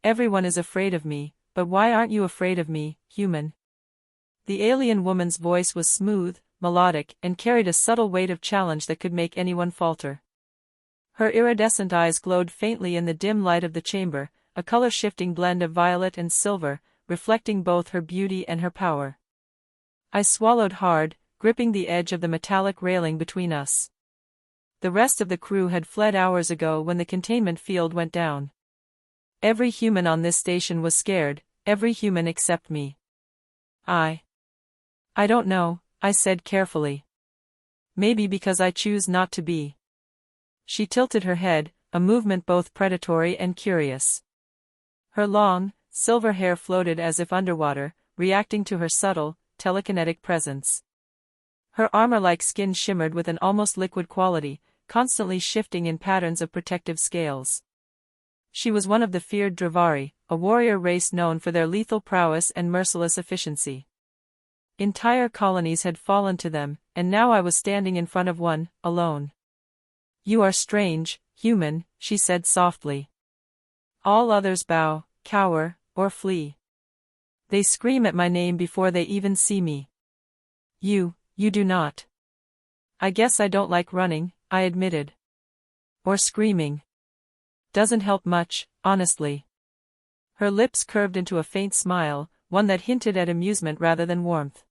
Everyone is afraid of me, but why aren't you afraid of me, human? The alien woman's voice was smooth, melodic, and carried a subtle weight of challenge that could make anyone falter. Her iridescent eyes glowed faintly in the dim light of the chamber, a color-shifting blend of violet and silver, reflecting both her beauty and her power. I swallowed hard, gripping the edge of the metallic railing between us. The rest of the crew had fled hours ago when the containment field went down. Every human on this station was scared, every human except me. I don't know, I said carefully. Maybe because I choose not to be. She tilted her head, a movement both predatory and curious. Her long, silver hair floated as if underwater, reacting to her subtle, telekinetic presence. Her armor-like skin shimmered with an almost liquid quality, constantly shifting in patterns of protective scales. She was one of the feared Dravari, a warrior race known for their lethal prowess and merciless efficiency. Entire colonies had fallen to them, and now I was standing in front of one, alone. You are strange, human, she said softly. All others bow, cower, or flee. They scream at my name before they even see me. You do not. I guess I don't like running, I admitted. Or screaming. Doesn't help much, honestly. Her lips curved into a faint smile, one that hinted at amusement rather than warmth.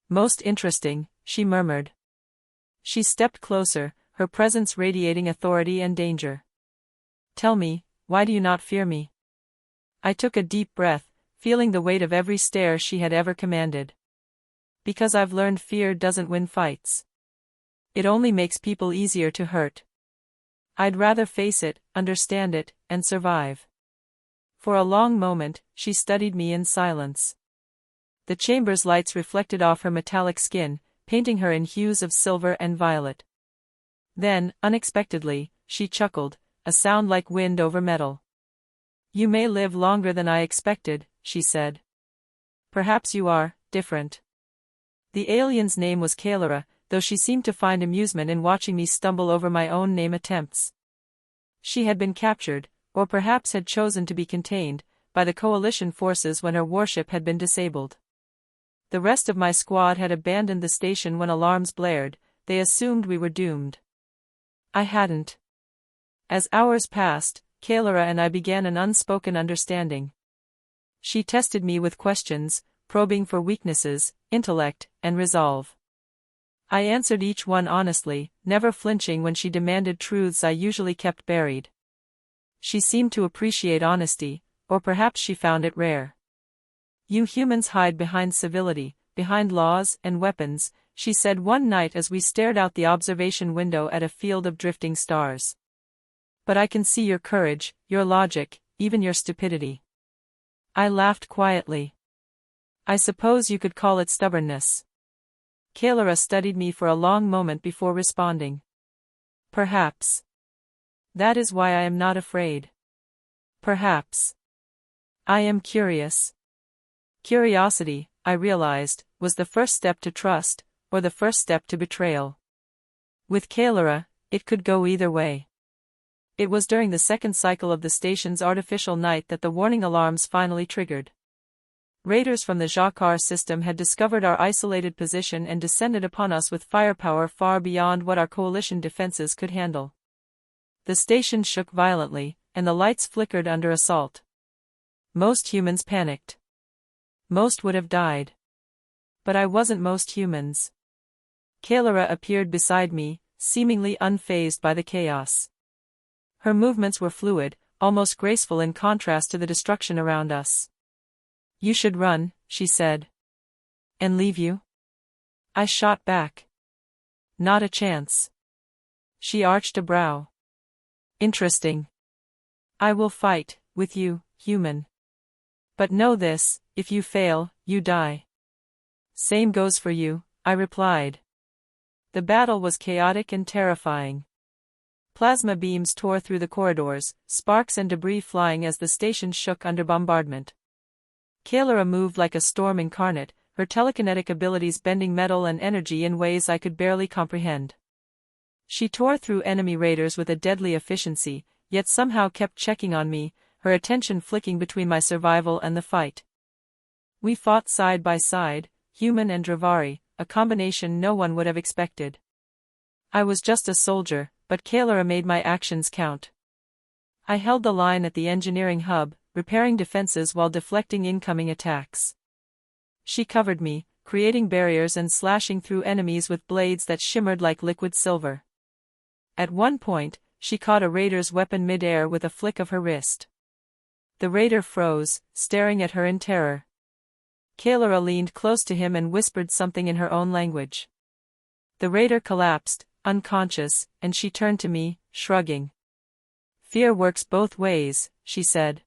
Most interesting, she murmured. She stepped closer, her presence radiating authority and danger. Tell me, why do you not fear me? I took a deep breath, feeling the weight of every stare she had ever commanded. Because I've learned fear doesn't win fights. It only makes people easier to hurt. I'd rather face it, understand it, and survive. For a long moment, she studied me in silence. The chamber's lights reflected off her metallic skin, painting her in hues of silver and violet. Then, unexpectedly, she chuckled, a sound like wind over metal. You may live longer than I expected, she said. Perhaps you are different. The alien's name was Kalara, though she seemed to find amusement in watching me stumble over my own name attempts. She had been captured, or perhaps had chosen to be contained, by the coalition forces when her warship had been disabled. The rest of my squad had abandoned the station when alarms blared, they assumed we were doomed. I hadn't. As hours passed, Kalara and I began an unspoken understanding. She tested me with questions, probing for weaknesses, intellect, and resolve. I answered each one honestly, never flinching when she demanded truths I usually kept buried. She seemed to appreciate honesty, or perhaps she found it rare. You humans hide behind civility, behind laws and weapons, she said one night as we stared out the observation window at a field of drifting stars. But I can see your courage, your logic, even your stupidity. I laughed quietly. I suppose you could call it stubbornness. Kalara studied me for a long moment before responding. Perhaps. That is why I am not afraid. Perhaps. I am curious. Curiosity, I realized, was the first step to trust, or the first step to betrayal. With Kalara, it could go either way. It was during the second cycle of the station's artificial night that the warning alarms finally triggered. Raiders from the Jacquard system had discovered our isolated position and descended upon us with firepower far beyond what our coalition defenses could handle. The station shook violently, and the lights flickered under assault. Most humans panicked. Most would have died. But I wasn't most humans. Kalara appeared beside me, seemingly unfazed by the chaos. Her movements were fluid, almost graceful in contrast to the destruction around us. You should run, she said. And leave you? I shot back. Not a chance. She arched a brow. Interesting. I will fight, with you, human. But know this, if you fail, you die. Same goes for you, I replied. The battle was chaotic and terrifying. Plasma beams tore through the corridors, sparks and debris flying as the station shook under bombardment. Kalara moved like a storm incarnate, her telekinetic abilities bending metal and energy in ways I could barely comprehend. She tore through enemy raiders with a deadly efficiency, yet somehow kept checking on me, her attention flicking between my survival and the fight. We fought side by side, human and Dravari, a combination no one would have expected. I was just a soldier, but Kalara made my actions count. I held the line at the engineering hub, repairing defenses while deflecting incoming attacks. She covered me, creating barriers and slashing through enemies with blades that shimmered like liquid silver. At one point, she caught a raider's weapon mid-air with a flick of her wrist. The raider froze, staring at her in terror. Kalara leaned close to him and whispered something in her own language. The raider collapsed, unconscious, and she turned to me, shrugging. "Fear works both ways," she said.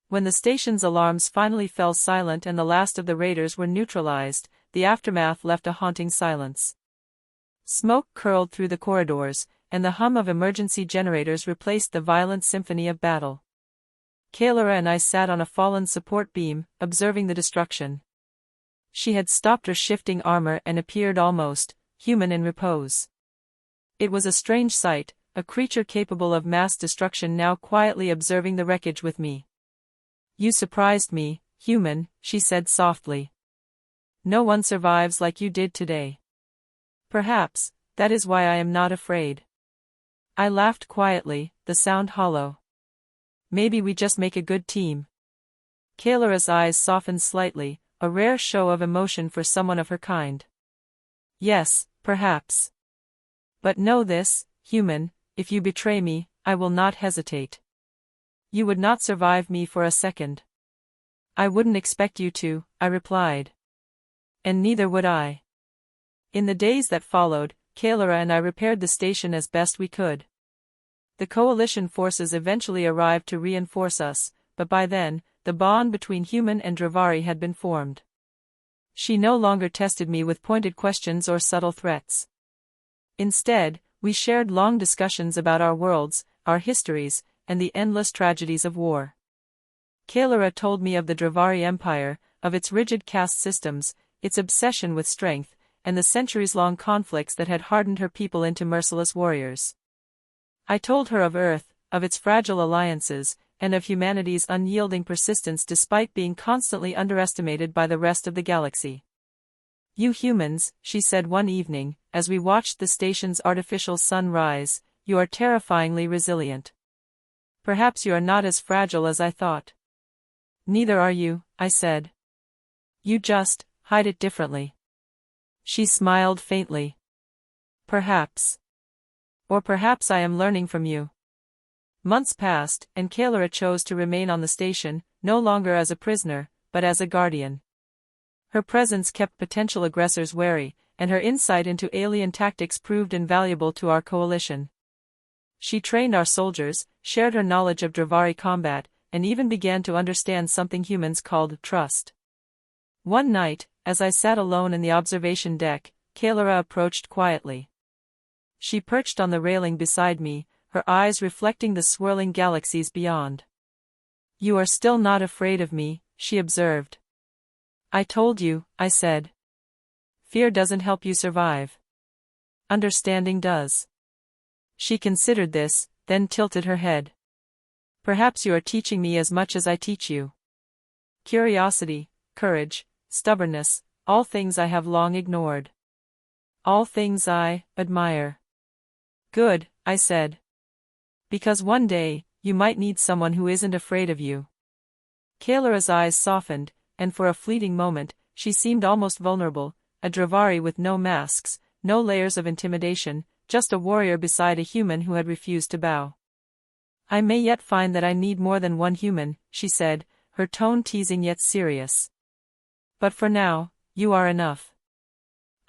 When the station's alarms finally fell silent and the last of the raiders were neutralized, the aftermath left a haunting silence. Smoke curled through the corridors, and the hum of emergency generators replaced the violent symphony of battle. Kalara and I sat on a fallen support beam, observing the destruction. She had stopped her shifting armor and appeared almost human in repose. It was a strange sight, a creature capable of mass destruction now quietly observing the wreckage with me. "You surprised me, human," she said softly. "No one survives like you did today. Perhaps that is why I am not afraid." I laughed quietly, the sound hollow. "Maybe we just make a good team." Kalara's eyes softened slightly, a rare show of emotion for someone of her kind. "Yes, perhaps. But know this, human, if you betray me, I will not hesitate. You would not survive me for a second." "I wouldn't expect you to," I replied. "And neither would I." In the days that followed, Kalara and I repaired the station as best we could. The coalition forces eventually arrived to reinforce us, but by then, the bond between human and Dravari had been formed. She no longer tested me with pointed questions or subtle threats. Instead, we shared long discussions about our worlds, our histories, and the endless tragedies of war. Kalara told me of the Dravari Empire, of its rigid caste systems, its obsession with strength, and the centuries-long conflicts that had hardened her people into merciless warriors. I told her of Earth, of its fragile alliances, and of humanity's unyielding persistence despite being constantly underestimated by the rest of the galaxy. "You humans," she said one evening, as we watched the station's artificial sun rise, "you are terrifyingly resilient. Perhaps you are not as fragile as I thought." "Neither are you," I said. "You just hide it differently." She smiled faintly. "Perhaps. Or perhaps I am learning from you." Months passed, and Kalara chose to remain on the station, no longer as a prisoner, but as a guardian. Her presence kept potential aggressors wary, and her insight into alien tactics proved invaluable to our coalition. She trained our soldiers, shared her knowledge of Dravari combat, and even began to understand something humans called trust. One night, as I sat alone in the observation deck, Kalara approached quietly. She perched on the railing beside me, her eyes reflecting the swirling galaxies beyond. "You are still not afraid of me," she observed. "I told you," I said. "Fear doesn't help you survive. Understanding does." She considered this, then tilted her head. "Perhaps you are teaching me as much as I teach you. Curiosity, courage, stubbornness, all things I have long ignored. All things I admire." "Good," I said. "Because one day, you might need someone who isn't afraid of you." Kalara's eyes softened, and for a fleeting moment, she seemed almost vulnerable, a Dravari with no masks, no layers of intimidation, just a warrior beside a human who had refused to bow. "I may yet find that I need more than one human," she said, her tone teasing yet serious. "But for now, you are enough."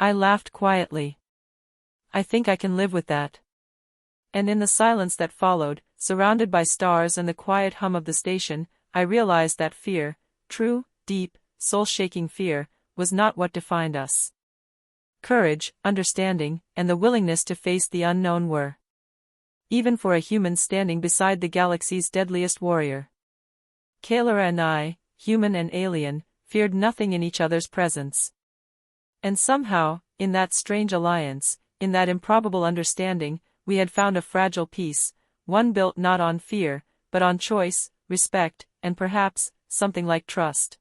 I laughed quietly. "I think I can live with that." And in the silence that followed, surrounded by stars and the quiet hum of the station, I realized that fear, true, deep, soul-shaking fear, was not what defined us. Courage, understanding, and the willingness to face the unknown were. Even for a human standing beside the galaxy's deadliest warrior. Kalara and I, human and alien, feared nothing in each other's presence. And somehow, in that strange alliance, in that improbable understanding, we had found a fragile peace, one built not on fear, but on choice, respect, and perhaps, something like trust.